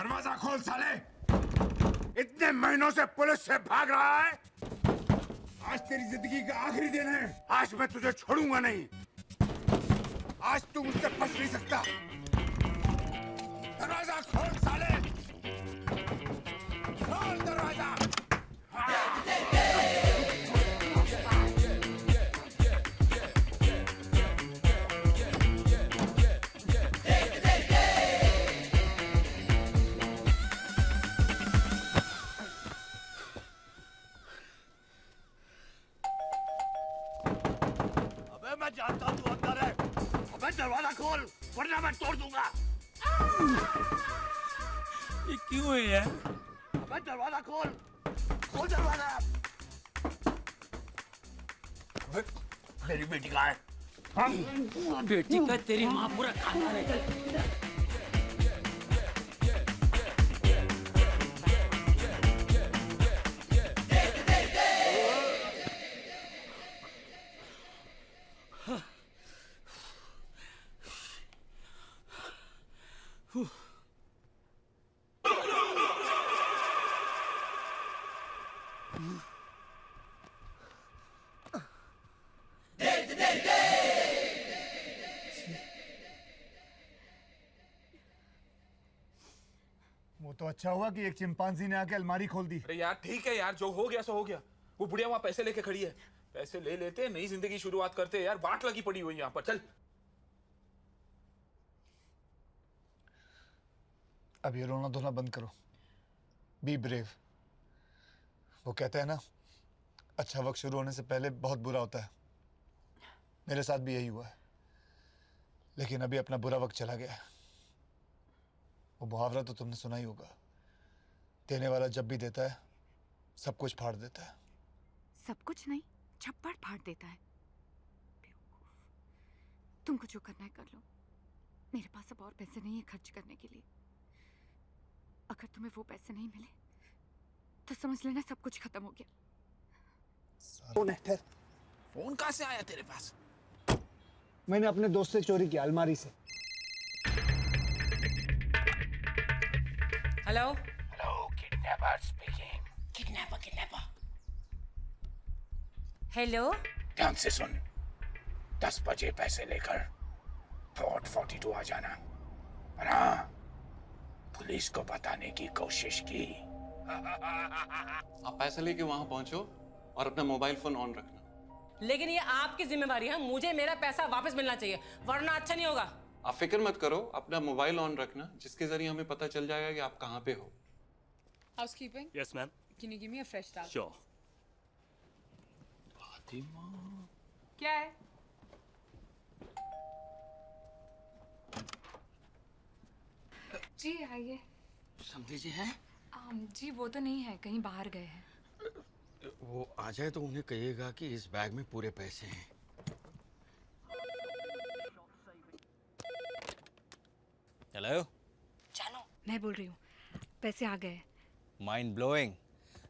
दरवाजा खोल साले। इतने महीनों से पुलिस से भाग रहा है। आज तेरी जिंदगी का आखिरी दिन है। आज मैं तुझे छोड़ूंगा नहीं। आज तू मुझसे बच नहीं सकता। दरवाजा खोल साले। खोल दरवाजा। मैं जानता हूँ तू अंदर है। अबे दरवाजा खोल वरना मैं तोड़ दूंगा। ये क्यों है यार? अबे दरवाजा खोल, खोल दरवाजा। अबे मेरी बेटी कहाँ है? बेटी का तेरी माँ पूरा खानदान है। वो तो अच्छा हुआ कि एक चिंपांजी ने आके अलमारी खोल दी। अरे यार ठीक है यार, जो हो गया सो हो गया। वो बुढ़िया वहां पैसे लेके खड़ी है। पैसे ले लेते नई जिंदगी शुरुआत करते यार। बाट लगी पड़ी हुई यहाँ पर। चल अब ये रोना धोना बंद करो। Be brave. वो कहते हैं ना, अच्छा वक्त शुरू होने से पहले बहुत बुरा होता है। मेरे साथ भी यही हुआ है, लेकिन अभी अपना बुरा वक्त चला गया है। वो मुहावरा तो तुमने सुना ही होगा, देने वाला जब भी देता है सब कुछ फाड़ देता है। सब कुछ नहीं, छप्पड़ फाड़ देता है। बेवकूफ। तुमको जो करना है कर लो। मेरे पास अब और पैसे नहीं है खर्च करने के लिए। अगर तुम्हें वो पैसे नहीं मिले तो समझ लेना सब कुछ खत्म हो गया। फोन कहाँ से आया तेरे पास? मैंने अपने दोस्त से चोरी किया, अलमारी से। Hello hello, kidnapper speaking. Kidnapper. Hello, ध्यान से सुन। 10 बजे पैसे लेकर फोर्ट 42 आ जाना। और हाँ, पुलिस को बताने की कोशिश की। आप पैसे लेके वहां पहुंचो और अपना मोबाइल फोन ऑन रखना। लेकिन ये आपकी जिम्मेवारी है। मुझे मेरा पैसा वापस मिलना चाहिए, वरना अच्छा नहीं होगा। आप फिक्र मत करो, अपना मोबाइल ऑन रखना, जिसके जरिए हमें पता चल जाएगा कि आप कहाँ पे हो। Housekeeping? Yes ma'am. Can you give me a fresh towel? Sure. क्या है? जी आइए। समझे जी हैं? जी वो तो नहीं है, कहीं बाहर गए हैं। वो आ जाए तो उन्हें कहिएगा कि इस बैग में पूरे पैसे हैं। हेलो जानो, मैं बोल रही हूँ, पैसे आ गए। Mind blowing.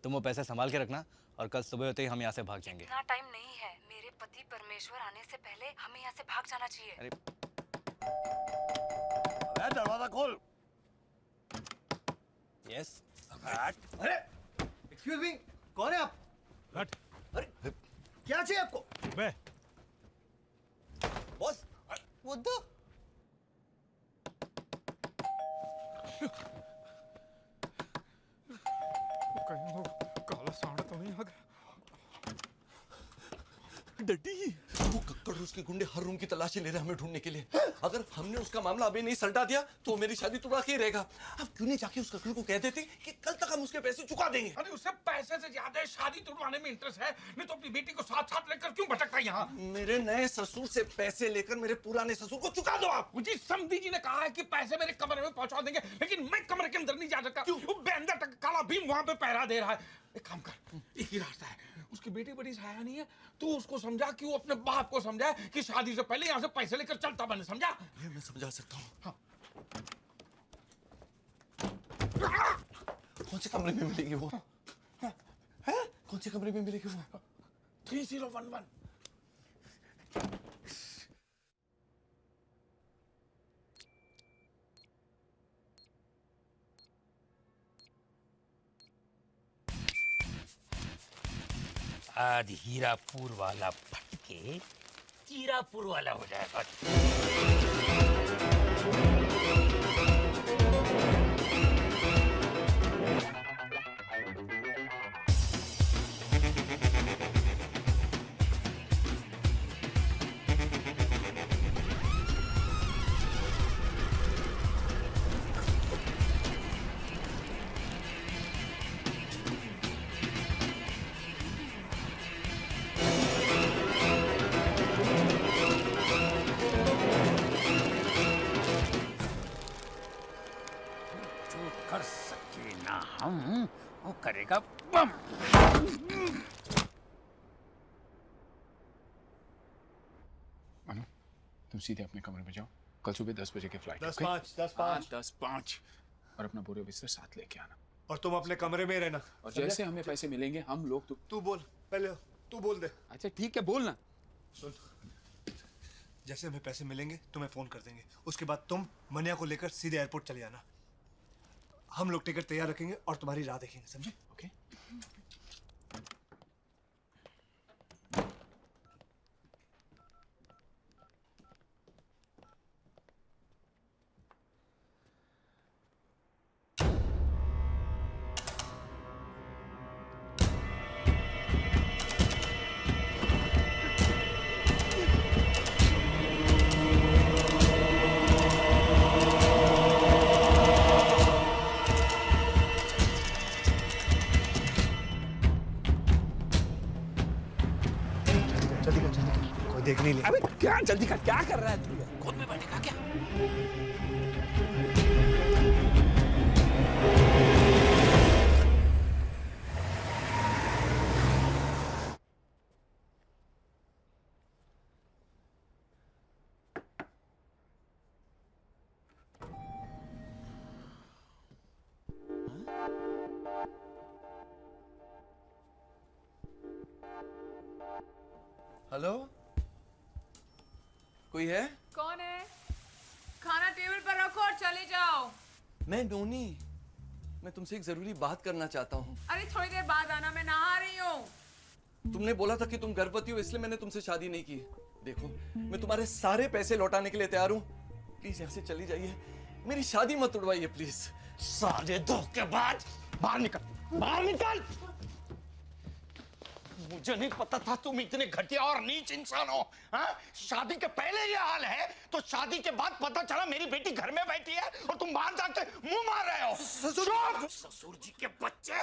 तुम वो पैसे संभाल के रखना और कल सुबह होते ही हम यहाँ से भाग जाएंगे। इतना टाइम नहीं है। मेरे पति परमेश्वर आने से पहले हमें यहाँ से भाग जाना चाहिए। अरे अबे दरवाजा खोल। यस। अरे एक्सक्यूज मी, कौन है आप? हट। अरे क्या चाहिए आपको? बे बॉस, वो दो। कहीं वो काला सांड तो नहीं आ गया? डड्डी, वो कक्कड़ उसके गुंडे हर रूम की तलाशी ले रहे हैं हमें ढूंढने के लिए। अगर हमने उसका मामला अभी नहीं सलटा दिया तो मेरी शादी तुड़ा के ही रहेगा। अब क्यों नहीं जाके उस कक्कड़ को कह देते कि कल तक हम उसके पैसे चुका देंगे। अरे उसे पैसे से ज्यादा शादी तुड़वाने में इंटरेस्ट है। नहीं तो अपनी बेटी को साथ साथ लेकर क्यों भटकता है यहाँ? मेरे नए ससुर से पैसे लेकर मेरे पुराने ससुर को चुका दो आप। मुझे समधी जी ने कहा है कि पैसे मेरे कमरे में पहुंचा देंगे, लेकिन मैं कमरे के अंदर नहीं जा सकता। वो बेंदर तक काला भीम वहां पे पहरा दे रहा है। एक काम कर, एक ही रास्ता है। उसकी बेटी बड़ी सयानी नहीं है, तू उसको समझा कि वो अपने बाप को समझाए कि शादी से पहले यहाँ से पैसे लेकर चलता बने। समझा? ये मैं समझा सकता हूँ। हाँ। कौन से कमरे में मिलेगी वो? है? कौन से कमरे में मिलेगी वो? 3011। बाद हीरापुर वाला फटके हीरापुर वाला हो जाएगा। जो कर सके ना हम, वो करेगा बम। मनु, तुम सीधे अपने कमरे में जाओ, कल सुबह 10 बजे की फ्लाइट। 10:05 और अपना बोरे बिस्तर साथ लेके आना। और तुम अपने कमरे में रहना। और जैसे हमें पैसे मिलेंगे हम लोग तू बोल पहले, तू बोल दे। अच्छा ठीक है, बोलना। सुन, जैसे हमें पैसे मिलेंगे तुम्हें फोन कर देंगे, उसके बाद तुम मनिया को लेकर सीधे एयरपोर्ट चले जाना। हम लोग टिकट तैयार रखेंगे और तुम्हारी राह देखेंगे, समझे? ओके। जल्दी कर, कोई देख नहीं ले। अबे क्या जल्दी कर, क्या कर रहा है तू? खुद में बैठेगा क्या? हेलो, कोई है? कौन है? खाना टेबल पर रखो और चले जाओ। मैं नोनी, मैं तुमसे एक जरूरी बात करना चाहता हूँ। अरे थोड़ी देर बाद आना, मैं नहा रही हूँ। तुमने बोला था कि तुम गर्भवती हो, इसलिए मैंने तुमसे शादी नहीं की। देखो, मैं तुम्हारे सारे पैसे लौटाने के लिए तैयार हूँ। प्लीज यहाँ से चली जाइए, मेरी शादी मत उड़वाइए प्लीज। सारे धोखेबाज, बाहर निकल, बाहर निकल। मुझे नहीं पता था तुम इतने घटिया और नीच इंसान हो। हाँ? शादी के पहले ये हाल है तो शादी के बाद पता चला मेरी बेटी घर में बैठी है और तुम बाहर जाके मुंह मार रहे हो। ससुर जी के बच्चे,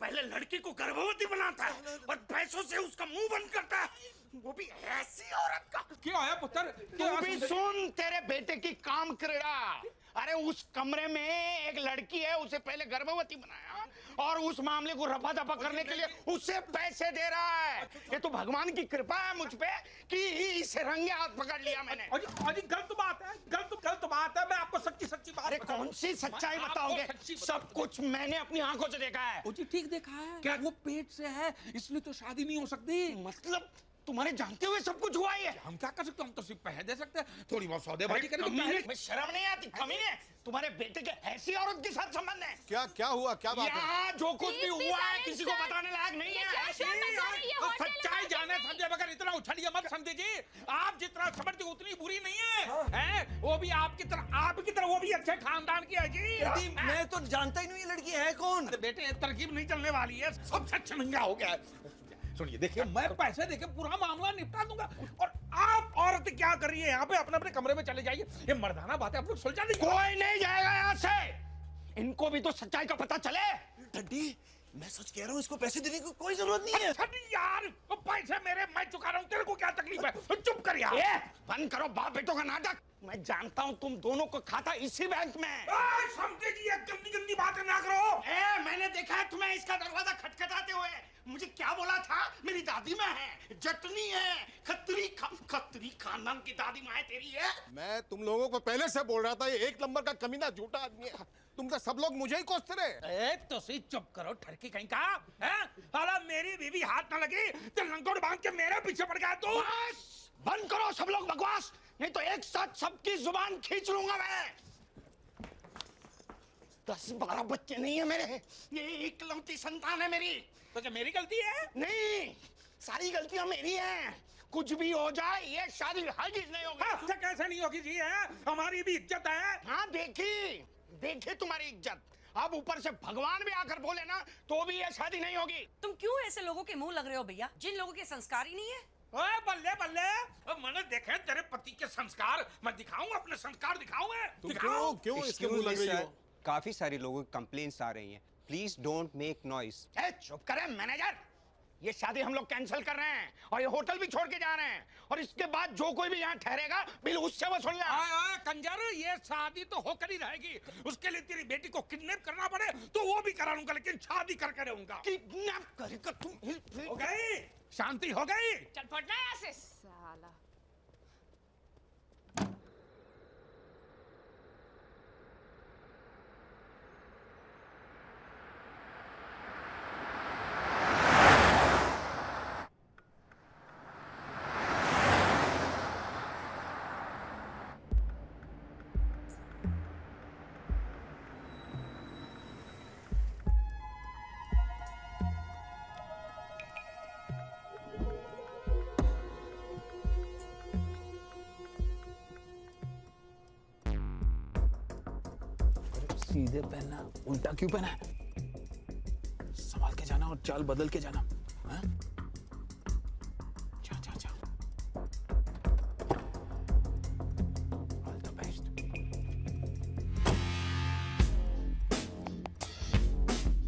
पहले लड़की को गर्भवती बनाता है और पैसों से उसका मुंह बंद करता है, वो भी ऐसी औरत का। क्या है पुत्र? तू भी सुन, तेरे बेटे की काम क्रीड़ा। अरे उस कमरे में एक लड़की है, उसे पहले गर्भवती बनाया और उस मामले को रफा दफा करने के लिए उसे पैसे दे रहा है। ये तो भगवान की कृपा है मुझ पे कि इसे रंगे हाथ पकड़ लिया मैंने। अजी गलत बात है, गलत बात है। मैं आपको सच्ची सच्ची बात। अरे कौन सी सच्चाई बताओगे? सब कुछ मैंने अपनी आंखों से देखा है। जी ठीक देखा है। क्या वो पेट से है इसलिए तो शादी नहीं हो सकती? मतलब तुम्हारे जानते हुए सब कुछ हुआ ही है। हम क्या कर सकते हैं? हम तो सिर्फ पैसे दे सकते हैं, थोड़ी बहुत सौदेबाजी करेंगे। मैं शर्म नहीं आती? कमीने, तुम्हारे बेटे के ऐसी औरत के साथ संबंध है? क्या हुआ, क्या बात है? यहाँ जो कुछ भी हुआ है किसी को बताने लायक नहीं है। सच्चाई जाने समझे बगैर इतना उछलिए मत समझे जी। आप जितना समझते उतनी बुरी नहीं है, हैं? वो भी आपकी तरह वो भी अच्छे खानदान की है जी। मैं तो जानता ही नहीं ये लड़की है कौन। बेटे तरकीब नहीं चलने वाली है, सब सच महंगा हो गया है। सुनिए, देखिए मैं पैसे देके पूरा मामला निपटा दूंगा और आप औरत क्या कर रही है यहाँ पे? अपने अपने कमरे में चले जाइए। ये मर्दाना बात है, आप लोग सुलझा दीजिए। कोई नहीं जाएगा यहाँ से। इनको भी तो सच्चाई का पता चले। डड्डी, मैं सच कह रहा हूँ, इसको पैसे देने की कोई जरूरत नहीं है। अच्छा नहीं यार, वो पैसे मेरे, मैं चुका रहा हूँ, तेरे को क्या तकलीफ है? चुप कर यार। बंद करो बाप बेटों का नाटक। मैं जानता हूँ तुम दोनों को खाता इसी बैंक में। समझे जी, गंदी गंदी बातें ना करो। मैंने देखा है तुम्हें इसका दरवाजा खटखटाते हुए। मुझे क्या बोला था? मेरी दादी माँ है, जटनी है, खत्री खानदान की दादी माँ है तेरी है। मैं तुम लोगों को पहले से बोल रहा था, ये एक नंबर का कमीना झूठा आदमी है। तुम तो सब लोग मुझे ही कोसते रहे। तो सही चुप करो, ठरकी कहीं का है? अरे मेरी बीवी हाथ ना लगी तो लंगोट बांध के मेरे पीछे पड़ गया तू। बंद करो सब लोग बकवास, नहीं तो एक साथ सबकी जुबान खींच लूंगा मैं। 10-12 बच्चे नहीं है मेरे, ये इकलौती संतान है मेरी। तो क्या मेरी गलती है? नहीं, सारी गलतियां मेरी हैं। कुछ भी हो जाए ये शादी हरगिज नहीं होगी। हाँ, कैसे नहीं होगी जी? है हमारी भी इज्जत है। हाँ देखी तुम्हारी इज्जत। अब ऊपर से भगवान भी आकर बोले ना तो भी ये शादी नहीं होगी। तुम क्यों ऐसे लोगों के मुंह लग रहे हो भैया, जिन लोगों के संस्कार ही नहीं है? ओए बल्ले बल्ले, अब मैंने देखे तेरे पति के संस्कार, मैं दिखाऊं अपने संस्कार दिखाऊं मैं? दिखाऊं? क्यों इसके मुंह लग रही हो? काफी सारी लोगों की कंप्लेंट्स आ रही हैं। Please don't make noise. चुप करे मैनेजर, ये शादी हम लोग कैंसिल कर रहे हैं और ये होटल भी छोड़ के जा रहे हैं, और इसके बाद जो कोई भी यहाँ ठहरेगा बिल उससे वसूल लेना। आए कंजर, ये शादी तो होकर ही रहेगी। उसके लिए तेरी बेटी को किडनैप करना पड़े तो वो भी करा लूंगा, लेकिन शादी करके रहूंगा। किडनैप करेगा तू? हो गई शांति, हो गई। चल फटना यहाँ से साला। सीधे पहनना, उल्टा क्यों पहना है? संभाल के जाना और चाल बदल के जाना।